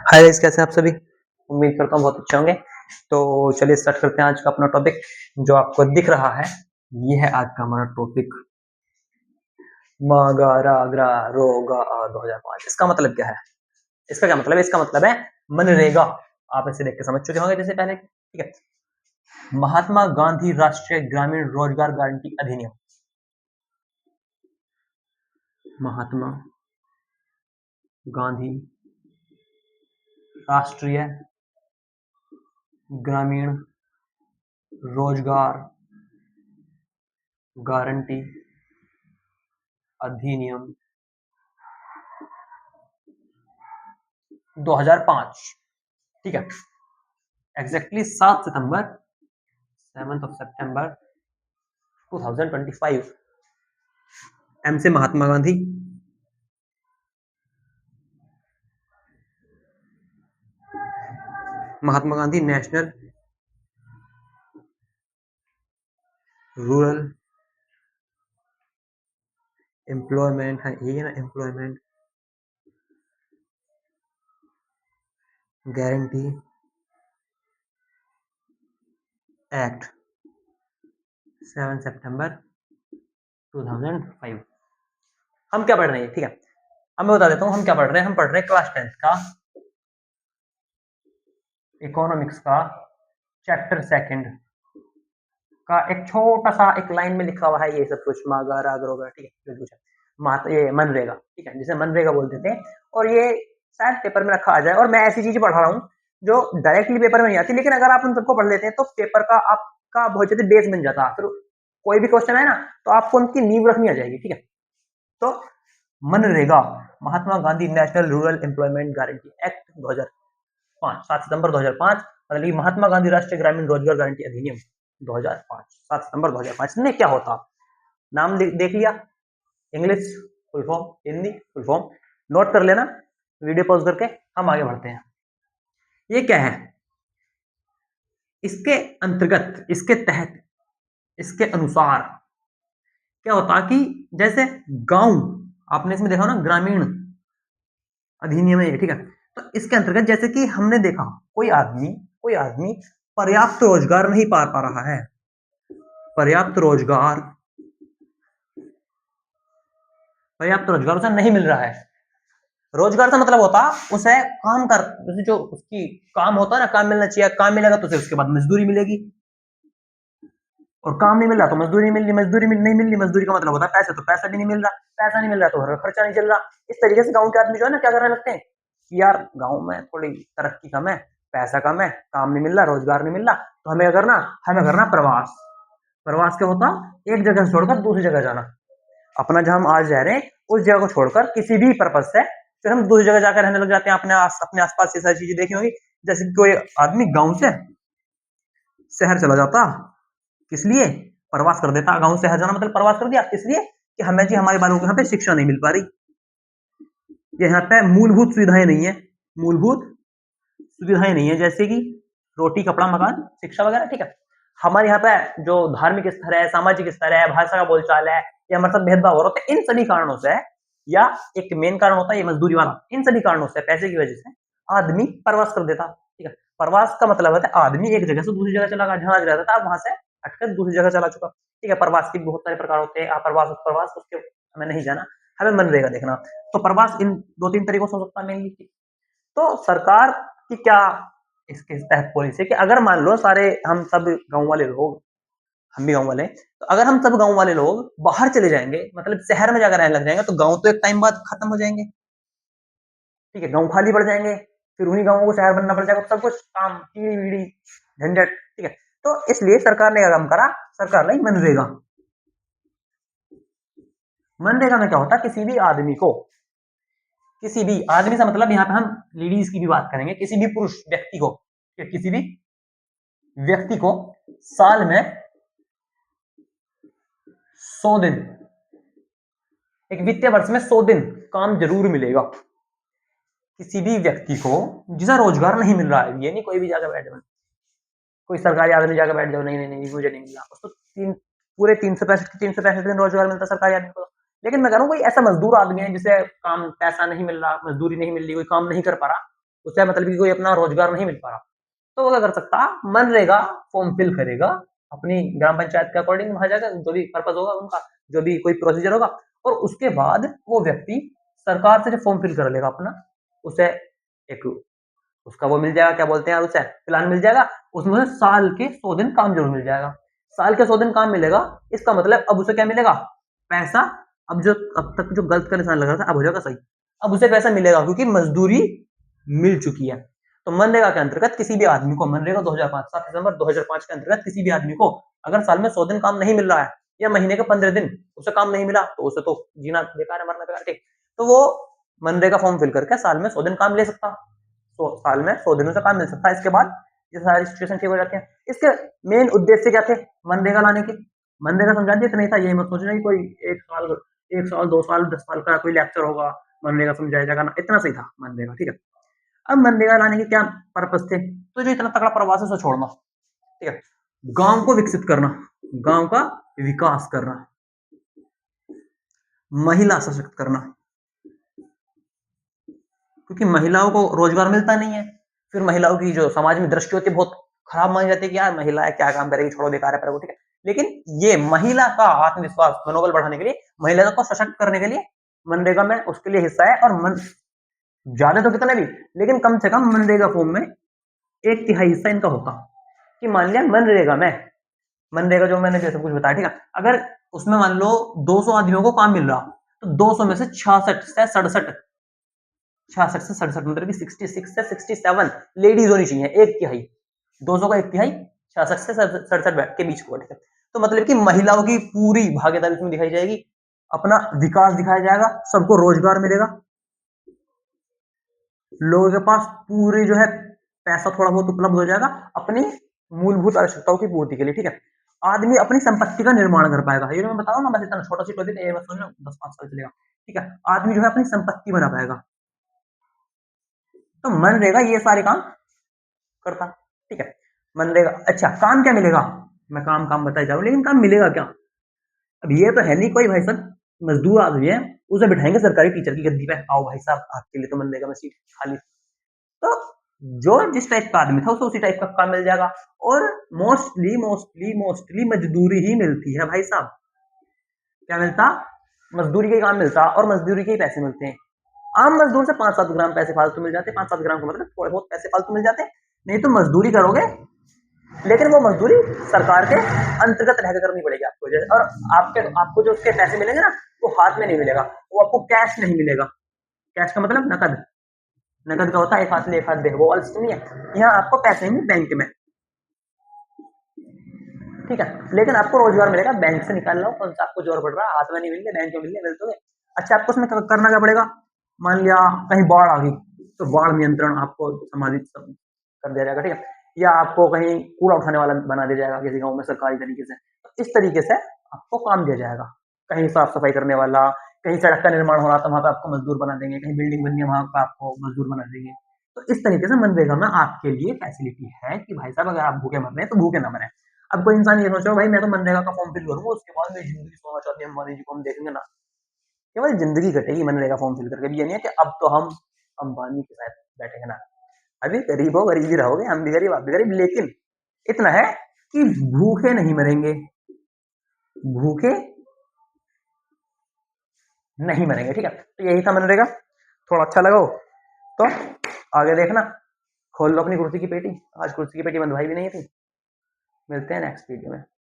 Hi guys, कैसे हैं आप सभी। उम्मीद करता हूँ बहुत अच्छे होंगे। तो चलिए स्टार्ट करते हैं आज का अपना टॉपिक। जो आपको दिख रहा है ये है आज का हमारा टॉपिक, मगराग्रा रोगा 2005। इसका मतलब क्या है? इसका क्या मतलब है? इसका मतलब है मनरेगा। आप इसे देख के समझ चुके होंगे जैसे पहले, ठीक है। महात्मा गांधी राष्ट्रीय ग्रामीण रोजगार गारंटी अधिनियम। महात्मा गांधी राष्ट्रीय ग्रामीण रोजगार गारंटी अधिनियम 2005, ठीक है। एग्जैक्टली 7 सितंबर 7th of September 2025। एम से Mahatma Gandhi, Mahatma Gandhi national rural employment है, ये ना एम्प्लॉयमेंट गारंटी एक्ट 7 सितंबर 2005। हम क्या पढ़ रहे हैं, ठीक है। अब मैं बता देता हूँ हम क्या पढ़ रहे हैं। हम पढ़ रहे हैं क्लास 10th का इकोनॉमिक्स का चैप्टर 2 का एक छोटा सा एक लाइन में लिखा हुआ है ये सब कुछ मागारा अग्रोगा, ठीक है। कुछ ये मनरेगा, ठीक है, जिसे मनरेगा बोलते थे। और ये शायद पेपर में रखा आ जाए। और मैं ऐसी चीजें पढ़ा रहा हूँ जो डायरेक्टली पेपर में नहीं आती, लेकिन अगर आप उन सबको पढ़ लेते हैं तो पेपर का आपका बहुत जल्दी बेस बन जाता है। फिर कोई भी क्वेश्चन है ना तो आपको उनकी नींव रखनी आ जाएगी, ठीक है। तो मनरेगा, Mahatma Gandhi national rural employment guarantee act 2005, 7 सितंबर 2005, मतलब महात्मा गांधी राष्ट्रीय ग्रामीण रोजगार गारंटी अधिनियम 2005, 7 सितंबर 2005 में क्या होता? नाम देख लिया, English full form, Hindi full form, note कर लेना। वीडियो पॉज करके हम आगे बढ़ते हैं। ये क्या है? इसके अंतर्गत, इसके तहत, इसके अनुसार क्या होता कि जैसे गांव, आपने इसमें देखा ना ग्रामीण अधिनियम है ये, ठीक है। तो इसके अंतर्गत जैसे कि हमने देखा कोई आदमी पर्याप्त रोजगार नहीं पा रहा है, पर्याप्त रोजगार उसे नहीं मिल रहा है। रोजगार का मतलब होता उसे काम कर, जो उसकी काम होता है ना, काम मिलना चाहिए। काम मिलेगा तो उसके बाद मजदूरी मिलेगी, और काम नहीं मिल रहा तो मजदूरी नहीं मिल रही, नहीं मिल रही, मजदूरी का मतलब होता है पैसे, तो पैसा भी नहीं मिल रहा, पैसा नहीं मिल रहा तो खर्चा नहीं चल रहा। इस तरीके से गांव के आदमी जो है ना क्या करने लगते हैं कि यार गांव में थोड़ी तरक्की कम है, पैसा कम है, काम नहीं मिल रहा, रोजगार नहीं मिल रहा, तो हमें करना, प्रवास। प्रवास क्या होता? एक जगह से छोड़कर दूसरी जगह जाना। अपना जहां हम आज रह रहे हैं उस जगह को छोड़कर किसी भी पर्पज से फिर हम दूसरी जगह जाकर रहने लग जाते हैं। अपने आसपास ये सारी चीजें देखी होगी। जैसे कोई आदमी गांव से शहर चला जाता, किस लिए? प्रवास कर देता। गांव से शहर जाना मतलब प्रवास कर दिया, इसलिए कि हमें जी हमारे बालों को यहाँ पे शिक्षा नहीं मिल पा रही, यहाँ पे मूलभूत सुविधाएं नहीं है, मूलभूत सुविधाएं नहीं है, जैसे कि रोटी कपड़ा मकान शिक्षा वगैरह, ठीक है। हमारे यहाँ पे जो धार्मिक स्तर है, सामाजिक स्तर है, भाषा का बोलचाल है, या हमारे साथ भेदभाव हो रहा है, इन सभी कारणों से, या एक मेन कारण होता है ये मजदूरी वाला, इन सभी कारणों से पैसे की वजह से आदमी प्रवास कर देता, ठीक है। प्रवास का मतलब होता है आदमी एक जगह से दूसरी जगह चला गया, जहां रहता था वहां से हटकर दूसरी जगह चला चुका, ठीक है। प्रवास के बहुत सारे प्रकार होते हैं, अप्रवास प्रवास, उसके हमें नहीं जाना, हमें मनरेगा देखना। तो प्रवास इन 2-3 तरीकों से हो सकता है मेनली। तो सरकार की क्या इसके तहत पॉलिसी है कि अगर मान लो सारे हम सब गांव वाले लोग, हम भी गांव वाले, तो अगर हम सब गांव वाले लोग बाहर चले जाएंगे, मतलब शहर में जाकर रहने लग जाएंगे, तो गांव तो एक टाइम बाद खत्म हो जाएंगे, ठीक है। गांव खाली पड़ जाएंगे, फिर उन्हीं गांवों को शहर बनना पड़ जाएगा, सब कुछ काम टीढ़ी वीढ़ी झंझट, ठीक है। तो इसलिए सरकार ने क्या काम करा? सरकार ने मनरेगा, मनरेगा में क्या होता है किसी भी आदमी को, किसी भी आदमी से मतलब यहाँ पे हम लेडीज की भी बात करेंगे, किसी भी पुरुष व्यक्ति को, किसी भी व्यक्ति को साल में 100 दिन, एक वित्तीय वर्ष में 100 दिन काम जरूर मिलेगा किसी भी व्यक्ति को जिसे रोजगार नहीं मिल रहा है। ये नहीं कोई भी जाकर बैठ जाए, कोई सरकारी आदमी जाकर बैठ जाओ, नहीं नहीं नहीं मुझे नहीं मिला, उसको पूरे 365 दिन रोजगार मिलता है सरकारी आदमी को। लेकिन मैं कह रहा हूँ कोई ऐसा मजदूर आदमी है जिसे काम पैसा नहीं मिल रहा, मजदूरी नहीं मिल रही, कोई काम नहीं कर पा रहा, उसे मतलब कि कोई अपना रोजगार नहीं मिल पा रहा, तो वो क्या कर सकता, मनरेगा फॉर्म फिल करेगा, अपनी ग्राम पंचायत के अकॉर्डिंग वहां जाएगा, जो भी पर्पज होगा उनका, जो भी कोई प्रोसीजर होगा, और उसके बाद वो व्यक्ति सरकार से जो फॉर्म फिल कर लेगा अपना, उसे एक उसका वो मिल जाएगा, क्या बोलते हैं यार उसे, प्लान मिल जाएगा, उसमें साल के 100 दिन काम जरूर मिल जाएगा। साल के 100 दिन काम मिलेगा, इसका मतलब अब उसे क्या मिलेगा, पैसा। अब जो अब तक जो गलत का निशान लग रहा था अब हो जाएगा सही, अब उसे पैसा मिलेगा क्योंकि मजदूरी मिल चुकी है। तो मनरेगा के अंतर्गत किसी भी आदमी को, मनरेगा 2005 7 दिसंबर 2005 के अंतर्गत किसी भी आदमी को अगर साल में 100 दिन काम नहीं मिल रहा है या महीने के 15 दिन उसे काम नहीं मिला, तो उसे तो जीना बेकार है, मरना बेकार, ठीक। तो वो मनरेगा फॉर्म फिल करके साल में 100 दिन काम ले सकता, तो साल में 100 दिनों से काम मिल सकता है। इसके बाद ये सारी सिचुएशन ठीक हो जाती है। इसके मेन उद्देश्य क्या थे मनरेगा लाने के, मनरेगा समझा दिया, इतना ही था, ये मत सोचना कि कोई एक साल 2 साल 10 साल का कोई लेक्चर होगा, मनरेगा समझाया जाएगा ना, इतना सही था मनरेगा, ठीक है। अब मनरेगा लाने के क्या पर्पज थे, तो जो इतना तगड़ा प्रवास है उसे छोड़ना, ठीक है, गांव को विकसित करना, गांव का विकास करना, महिला सशक्त करना, क्योंकि महिलाओं को रोजगार मिलता नहीं है, फिर महिलाओं की जो समाज में दृष्टि होती है बहुत खराब मानी जाती है कि यार महिला है क्या काम करेगी, छोड़ो बेकार है पर वो, ठीक है। लेकिन ये महिला का आत्मविश्वास मनोबल बढ़ाने के लिए, महिला को सशक्त करने के लिए मनरेगा में उसके लिए हिस्सा है। और ज्यादा तो कितना भी, लेकिन कम से कम मनरेगा फॉर्म में 1/3 हिस्सा इनका होता, कि मान लिया मनरेगा जो मैंने जैसे कुछ बताया, ठीक है, अगर उसमें मान लो 200 आदमियों को काम मिल रहा, तो 200 में से 66 से 67 मतलब कि 66 से 67 लेडीज होनी चाहिए, 1/3, 200 का 1/3, 66 से 67 के बीच को, ठीक है। तो मतलब कि महिलाओं की पूरी भागीदारी इसमें दिखाई जाएगी, अपना विकास दिखाया जाएगा, सबको रोजगार मिलेगा, लोगों के पास पूरी जो है पैसा थोड़ा बहुत उपलब्ध हो जाएगा अपनी मूलभूत आवश्यकताओं की पूर्ति के लिए, ठीक है। आदमी अपनी संपत्ति का निर्माण कर पाएगा, ये मैं बताऊं ना, बस इतना छोटा सी टॉपिक है, ये बस समझो 10-5 साल चलेगा, ठीक है। आदमी जो है अपनी संपत्ति बना पाएगा, तो मनरेगा ये सारे काम करता, ठीक है। मनरेगा, अच्छा काम क्या मिलेगा, मैं काम काम बताई जा रहा हूँ, लेकिन काम मिलेगा क्या, अब ये तो है नहीं कोई भाई साहब मजदूर आदमी है उसे बिठाएंगे सरकारी टीचर की गद्दी पे, आओ भाई साहब आपके लिए तो मनरेगा में सीट खाली, तो जो जिस टाइप का आदमी था उसे उसी टाइप का काम मिल जाएगा। और मोस्टली मोस्टली मोस्टली मजदूरी ही मिलती है भाई साहब, क्या मिलता, मजदूरी का ही काम मिलता और मजदूरी के ही पैसे मिलते हैं। आम मजदूर से 5-7 ग्राम पैसे फालतू मिल जाते, 5-7 ग्राम का मतलब थोड़े बहुत पैसे फालतू मिल जाते, नहीं तो मजदूरी करोगे, लेकिन वो मजदूरी सरकार के अंतर्गत रहकर करनी पड़ेगी आपको, और आपको जो उसके पैसे मिलेंगे ना, वो हाथ में नहीं मिलेगा, वो आपको कैश नहीं मिलेगा। कैश का मतलब नकद, नकद का होता है एक हाथ ले एक हाथ दे, वो वाला सिस्टम नहीं है, यहाँ आपको पैसे नहीं बैंक में, ठीक है। लेकिन आपको रोजगार मिलेगा, बैंक से निकाल लो, कौन सा आपको जोर पड़ रहा है, हाथ में नहीं मिल रहे, बैंक में मिल रहे, मिल तो। अच्छा आपको उसमें करना क्या पड़ेगा, मान लिया कहीं बाढ़ आ गई, तो बाढ़ नियंत्रण आपको सामाजिक कर दिया जाएगा, ठीक है। या आपको कहीं कूड़ा उठाने वाला बना दिया जाएगा किसी गांव में सरकारी तरीके से, तो इस तरीके से आपको काम दिया जाएगा। कहीं साफ सफाई करने वाला, कहीं सड़क का निर्माण हो रहा तो वहां पे आपको मजदूर बना देंगे, कहीं बिल्डिंग बननी है वहां पे आपको मजदूर बना देंगे। तो इस तरीके से मनरेगा में आपके लिए फैसिलिटी है कि भाई साहब अगर आप भूखे मर रहे हैं तो भूखे ना मरे। अब कोई इंसान ये सोचो भाई मैं तो मनरेगा का फॉर्म फिल करूंगा उसके बाद मेरी जिंदगी सोना चाहती है अंबानी जी को हम देखेंगे ना, केवल जिंदगी कटेगी मनरेगा फॉर्म फिल करके, भी ये नहीं है कि अब तो हम अंबानी के साथ बैठेंगे ना, अभी गरीब हो गरीब ही रहोगे, हम भी गरीब आप भी गरीब, लेकिन इतना है कि भूखे नहीं मरेंगे, भूखे नहीं मरेंगे, ठीक है। तो यही था मनरेगा, थोड़ा अच्छा लगा हो तो आगे देखना, खोल लो अपनी कुर्सी की पेटी, आज कुर्सी की पेटी बंद भाई भी नहीं थी। मिलते हैं नेक्स्ट वीडियो में।